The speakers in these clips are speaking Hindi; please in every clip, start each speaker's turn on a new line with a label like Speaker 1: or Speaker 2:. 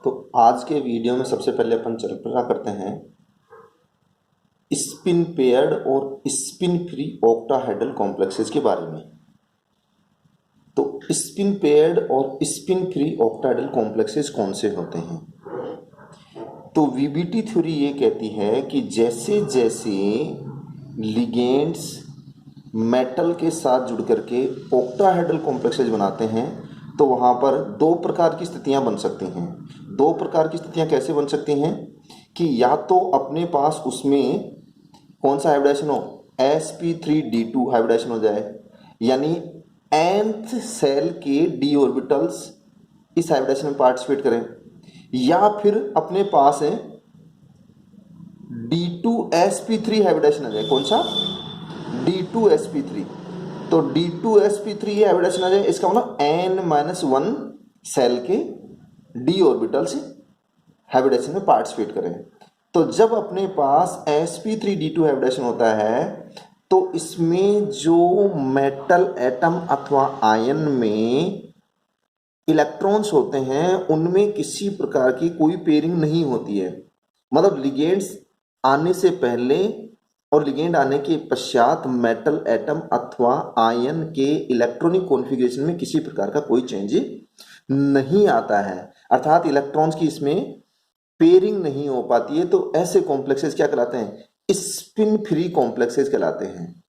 Speaker 1: तो आज के वीडियो में सबसे पहले अपन चर्चा करते हैं स्पिन पेयर्ड और स्पिन फ्री ऑक्टाहेड्रल कॉम्प्लेक्सेस के बारे में। तो स्पिन पेयर्ड और स्पिन फ्री ऑक्टाहेड्रल कॉम्प्लेक्सेस कौन से होते हैं? तो वीबीटी थ्योरी ये कहती है कि जैसे जैसे लिगेंड्स मेटल के साथ जुड़ करके ऑक्टाहेड्रल कॉम्प्लेक्सेस बनाते हैं तो वहाँ पर दो प्रकार की स्थितियाँ बन सकती हैं। दो प्रकार की स्थितियाँ कैसे बन सकती हैं कि या तो अपने पास उसमें कौन सा हाइब्रिडाइजेशन हो, sp3d2 हाइब्रिडाइजेशन हो जाए, यानी nth सेल के d ऑर्बिटल्स इस हाइब्रिडाइजेशन में पार्टिसिपेट करें, या फिर अपने पास है d2sp3 हाइब्रिडाइजेशन आ जाए। कौन सा? d2sp3। तो d2sp3 ये हाइब्रिडाइजेशन आ जाए, इसका मतलब n-1 सेल के d ऑर्बिटल्स हाइब्रिडाइजेशन में पार्टिसिपेट करें। तो जब अपने पास sp3d2 हाइब्रिडाइजेशन होता है तो इसमें जो मेटल एटम अथवा आयन में इलेक्ट्रॉन्स होते हैं उनमें किसी प्रकार की कोई पेयरिंग नहीं होती है। मतलब लिगेंड्स आने से पहले और लिगेंड आने के पश्चात मेटल एटम अथवा आयन के इलेक्ट्रॉनिक कॉन्फ़िगरेशन में किसी प्रकार का कोई चेंज नहीं आता है, अर्थात इलेक्ट्रॉन्स की इसमें पेयरिंग नहीं हो पाती है। तो ऐसे कॉम्प्लेक्सेस क्या कहलाते हैं? स्पिन फ्री कॉम्प्लेक्सेस कहलाते हैं।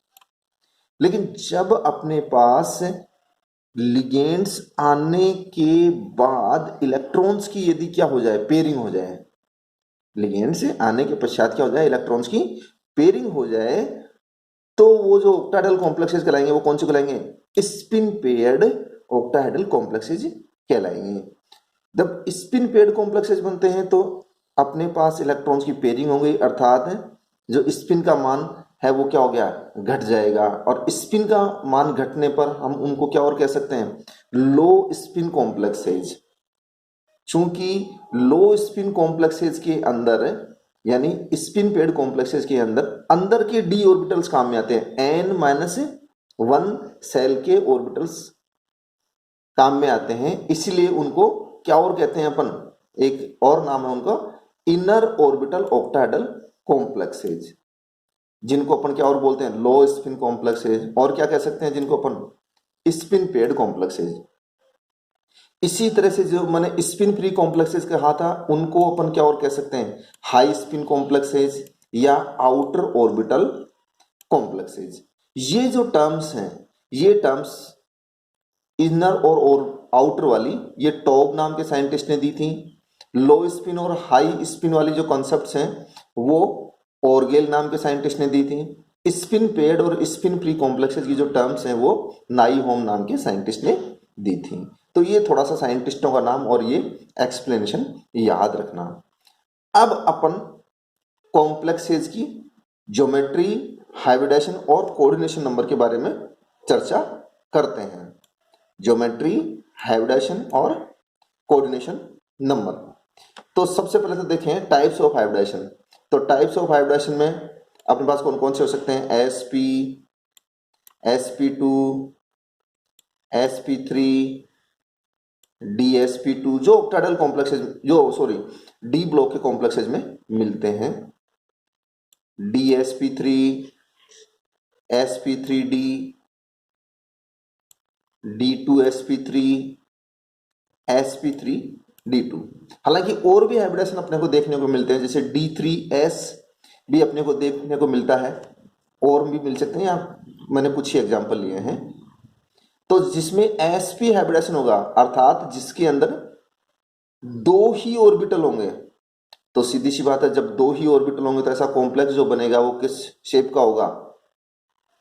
Speaker 1: लेकिन जब अपने पास लिगेंड्स आने के बाद इलेक्ट्रॉन्स की यदि क्या हो जाए, पेयरिंग हो जाए, लिगेंड से आने के पश्चात क्या हो जाए, इलेक्ट्रॉन्स की पेयरिंग हो जाए, तो वो जो ऑक्टाहेड्रल कॉम्प्लेक्सेस कहलाएंगे वो कौन से कहलाएंगे? स्पिन पेयर्ड ऑक्टाहेड्रल कॉम्प्लेक्सेस कहलाएंगे। जब स्पिन पेयर्ड कॉम्प्लेक्सेस बनते हैं तो अपने पास इलेक्ट्रॉन्स की पेयरिंग हो गई, अर्थात जो स्पिन का मान है वो क्या हो गया, घट जाएगा। और स्पिन का मान घटने पर हम उनको क्या और कह सकते हैं? लो स्पिन कॉम्प्लेक्सेज। चूंकि लो स्पिन कॉम्प्लेक्सेज के अंदर यानी स्पिन पेयर्ड कॉम्प्लेक्सेज के अंदर के डी ऑर्बिटल्स काम में आते हैं, n-1 सेल के ऑर्बिटल्स काम में आते हैं, इसलिए उनको क्या और कहते हैं अपन? एक और नाम है उनका इनर ऑर्बिटल ऑक्टाहेड्रल कॉम्प्लेक्सेज, जिनको अपन क्या और बोलते हैं? लो स्पिन कॉम्प्लेक्सेज। और क्या कह सकते हैं जिनको अपन? Spin paired complexes. इसी तरह से जो मैंने स्पिन फ्री कॉम्प्लेक्सेज कहा था उनको अपन क्या और कह सकते हैं? हाई स्पिन कॉम्प्लेक्सेज या आउटर ऑर्बिटल कॉम्प्लेक्सेज। ये जो टर्म्स हैं, ये टर्म्स इनर और आउटर वाली ये टॉब नाम के साइंटिस्ट ने दी थी। लो स्पिन और हाई स्पिन वाली जो कॉन्सेप्ट्स हैं वो ऑर्गेल नाम के साइंटिस्ट ने दी थी। स्पिन पेयर्ड और स्पिन फ्री कॉम्प्लेक्सेज की जो टर्म्स हैं वो नाइहोम नाम के साइंटिस्ट ने दी थी। तो ये थोड़ा सा साइंटिस्टों का नाम और ये एक्सप्लेनेशन याद रखना। अब अपन कॉम्प्लेक्सेज की ज्योमेट्री, हाइब्रिडाइजेशन और कोऑर्डिनेशन नंबर के बारे में चर्चा करते हैं। ज्योमेट्री, हाइब्रिडाइजेशन और कोऑर्डिनेशन नंबर। तो सबसे पहले तो देखें टाइप्स ऑफ हाइब्रिडाइजेशन। तो टाइप्स ऑफ हाइब्रिडाइजेशन में अपने पास कौन कौन से हो सकते हैं? sp2, sp3, dsp2 जो ऑक्टाहेड्रल कॉम्प्लेक्सेज डी ब्लॉक के कॉम्प्लेक्सेज में मिलते हैं। dsp3, sp3d, d2sp3, sp3d2। हालांकि और भी हाइब्रिडेशन अपने को देखने को मिलते हैं, जैसे d3s भी अपने को देखने को मिलता है, और भी मिल सकते हैं। यहाँ मैंने कुछ ही एग्जांपल लिए हैं। तो जिसमें sp हाइब्रिडेशन होगा, अर्थात जिसके अंदर दो ही ऑर्बिटल होंगे, तो सीधी सी बात है जब दो ही ऑर्बिटल होंगे तो ऐसा कॉम्प्लेक्स जो बनेगा वो किस शेप का होगा?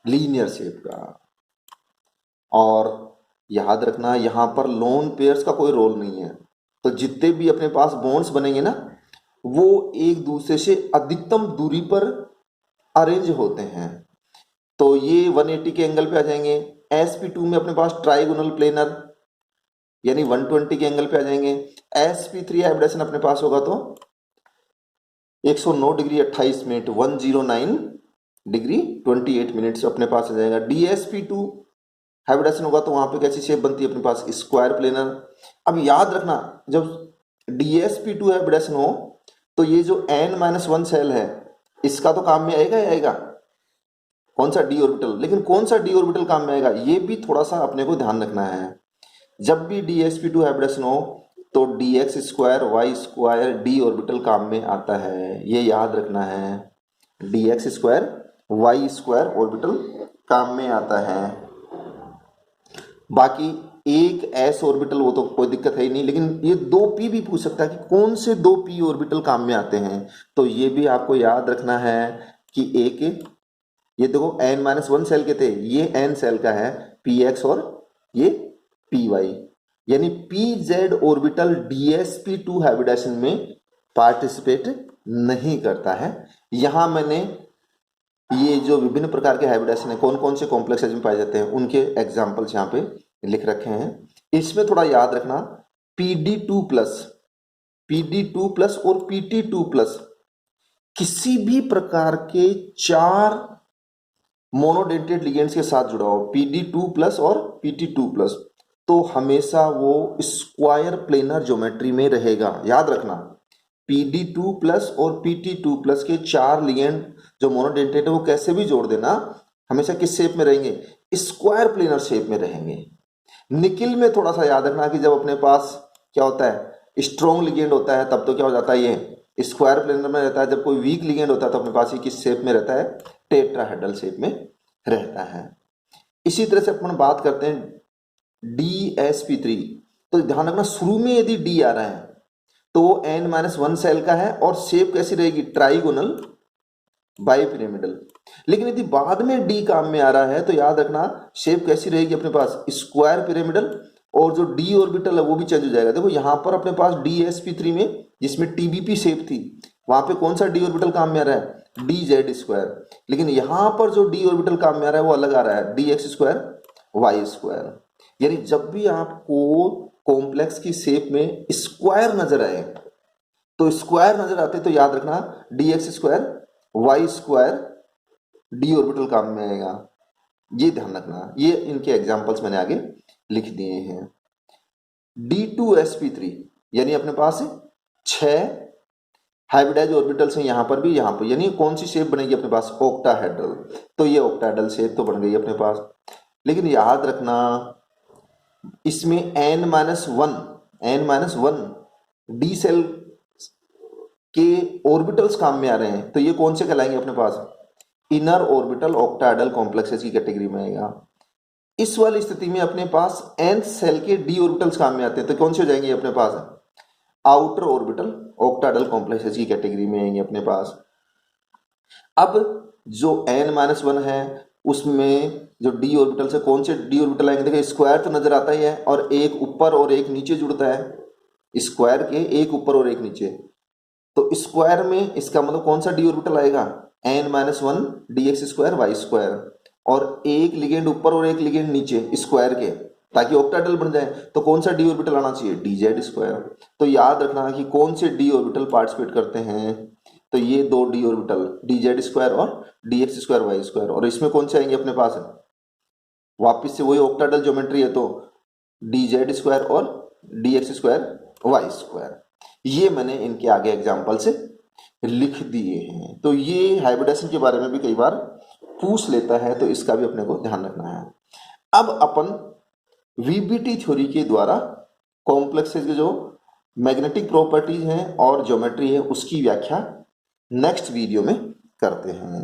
Speaker 1: लीनियर शेप का। और याद रखना यहां पर लोन पेयर्स का कोई रोल नहीं है। तो जितने भी अपने पास बॉन्ड्स बनेंगे ना वो एक दूसरे से अधिकतम दूरी पर अरेंज होते हैं। तो ये 180 के एंगल पे आ जाएंगे। sp2 में अपने पास ट्राइगोनल प्लेनर यानी 120 के एंगल पे आ जाएंगे। sp3 हाइब्रिडेशन अपने पास होगा तो 109 डिग्री 28 मिनट 109 डिग्री 28 मिनट से अपने पास आ जाएगा। dsp2 हाइब्रिडेशन होगा तो वहां पे कैसी शेप बनती है अपने पास? Square planar. अब याद रखना जब DsP2 हाइब्रिडेशन हो तो ये जो n-1 सेल है इसका तो काम में आएगा ही आएगा, कौन सा डी ऑर्बिटल। लेकिन कौन सा डी ऑर्बिटल काम में आएगा ये भी थोड़ा सा अपने को ध्यान रखना है। जब भी DsP2 हाइब्रिडेशन हो तो dx square y square d orbital काम में आता है, ये याद रखना है। dx square y square orbital काम में आता है। बाकी एक s ऑर्बिटल वो तो कोई दिक्कत है ही नहीं, लेकिन ये 2p भी पूछ सकता है कि कौन से 2p ऑर्बिटल काम में आते हैं, तो ये भी आपको याद रखना है कि एक ये देखो n-1 सेल के थे, ये n सेल का है px और ये py, यानी pz ऑर्बिटल DsP2 हाइब्रिडेशन में पार्टिसिपेट नहीं करता है। यहां मैंने ये जो विभिन्न प्रकार के हाइब्रिडेशन है कौन कौन से कॉम्प्लेक्सेज में पाए जाते हैं उनके एग्जाम्पल्स यहाँ पे लिख रखे हैं। इसमें थोड़ा याद रखना PD2 प्लस और PT2 प्लस किसी भी प्रकार के 4 मोनोडेंटेड लिगेंड्स के साथ जुड़ा हो, PD2 प्लस और PT2 प्लस, तो हमेशा वो स्क्वायर प्लेनर ज्योमेट्री में रहेगा। याद रखना PD2 प्लस और PT2 प्लस के 4 लिगेंड जो मोनोडेंटेड है वो कैसे भी जोड़ देना, हमेशा किस शेप में रहेंगे, स्क्वायर प्लेनर शेप में रहेंगे। निकिल में थोड़ा सा याद रखना कि जब अपने पास क्या होता है स्ट्रॉन्ग लिगेंड होता है तब तो क्या हो जाता है ये स्क्वायर प्लेनर में रहता है, जब कोई वीक लिगेंड होता है तो अपने पास ये किस शेप में रहता है, टेट्राहेड्रल शेप में रहता है। इसी तरह से अपन बात करते हैं DsP3, तो ध्यान रखना शुरू में यदि D आ रहा है तो वो n-1 सेल का है और शेप कैसी रहेगी, ट्राइगोनल बाइपिरामिडल। लेकिन यदि बाद में डी काम में आ रहा है तो याद रखना शेप कैसी रहेगी अपने पास, स्क्वायर पिरामिडल, और जो डी ऑर्बिटल है वो भी चेंज हो जाएगा। देखो यहां पर अपने पास DsP3 में जिसमें TBP शेप थी वहां पे कौन सा डी ऑर्बिटल काम में आ रहा है, DZ स्क्वायर, लेकिन यहां पर जो डी ऑर्बिटल काम में आ रहा है वो अलग आ रहा है, DX स्क्वायर वाई स्क्वायर। यानी जब भी आपको कॉम्प्लेक्स की शेप में स्क्वायर नजर आए तो स्क्वायर नजर आते तो याद रखना DX square y square d orbital काम में आएगा, ये ध्यान रखना। ये इनके एग्जांपल्स मैंने आगे लिख दिए हैं। D2sp3 यानी अपने पास 6 हाइब्रिडाइज ऑर्बिटल्स हैं यहाँ पर भी, यहाँ पर, यानी कौन सी शेप बनेगी अपने पास, ऑक्टाहेड्रल। तो ये ऑक्टाहेड्रल शेप तो बन गई अपने पास। लेकिन याद रखना इसमें n-1 डी सेल के ऑर्बिटल्स काम में आ रहे हैं, तो ये कौन से कहलाएंगे अपने पास, इनर ऑर्बिटल ऑक्टाहेड्रल कॉम्प्लेक्सेस की कैटेगरी में आएगा। इस वाली स्थिति में अपने पास nth सेल के डी ऑर्बिटल्स काम में आते हैं, तो कौन से हो जाएंगे अपने पास, आउटर ऑर्बिटल ऑक्टाहेड्रल कॉम्प्लेक्सेस की कैटेगरी में आएंगे अपने पास। अब जो n-1 है उसमें जो डी ऑर्बिटल से कौन से डी ऑर्बिटल आएंगे, देखिए स्क्वायर तो नजर आता ही है और एक ऊपर और एक नीचे जुड़ता है, स्क्वायर के एक ऊपर और एक नीचे, तो स्क्वायर में इसका मतलब कौन सा डी ऑर्बिटल आएगा, n-1 dx square y square, और एक लिगेंड ऊपर और एक लिगेंड नीचे स्क्वायर के, ताकि ऑक्टाहेड्रल बन जाए, तो कौन सा डी ऑर्बिटल आना चाहिए, dz स्क्वायर। तो याद रखना कि कौन से डी ऑर्बिटल पार्टिसिपेट करते हैं, तो ये 2 डी ऑर्बिटल dz स्क्वायर और dx स्क्वायर वाई स्क्वायर, और इसमें कौन से आएंगे अपने पास, वापिस से वही ऑक्टाहेड्रल ज्योमेट्री है तो dz स्क्वायर और dx स्क्वायर वाई स्क्वायर। ये मैंने इनके आगे एग्जाम्पल से लिख दिए हैं। तो ये हाइब्रिडेशन के बारे में भी कई बार पूछ लेता है, तो इसका भी अपने को ध्यान रखना है। अब अपन VBT थ्योरी के द्वारा कॉम्प्लेक्सेस के जो मैग्नेटिक प्रॉपर्टीज हैं और ज्योमेट्री है उसकी व्याख्या नेक्स्ट वीडियो में करते हैं।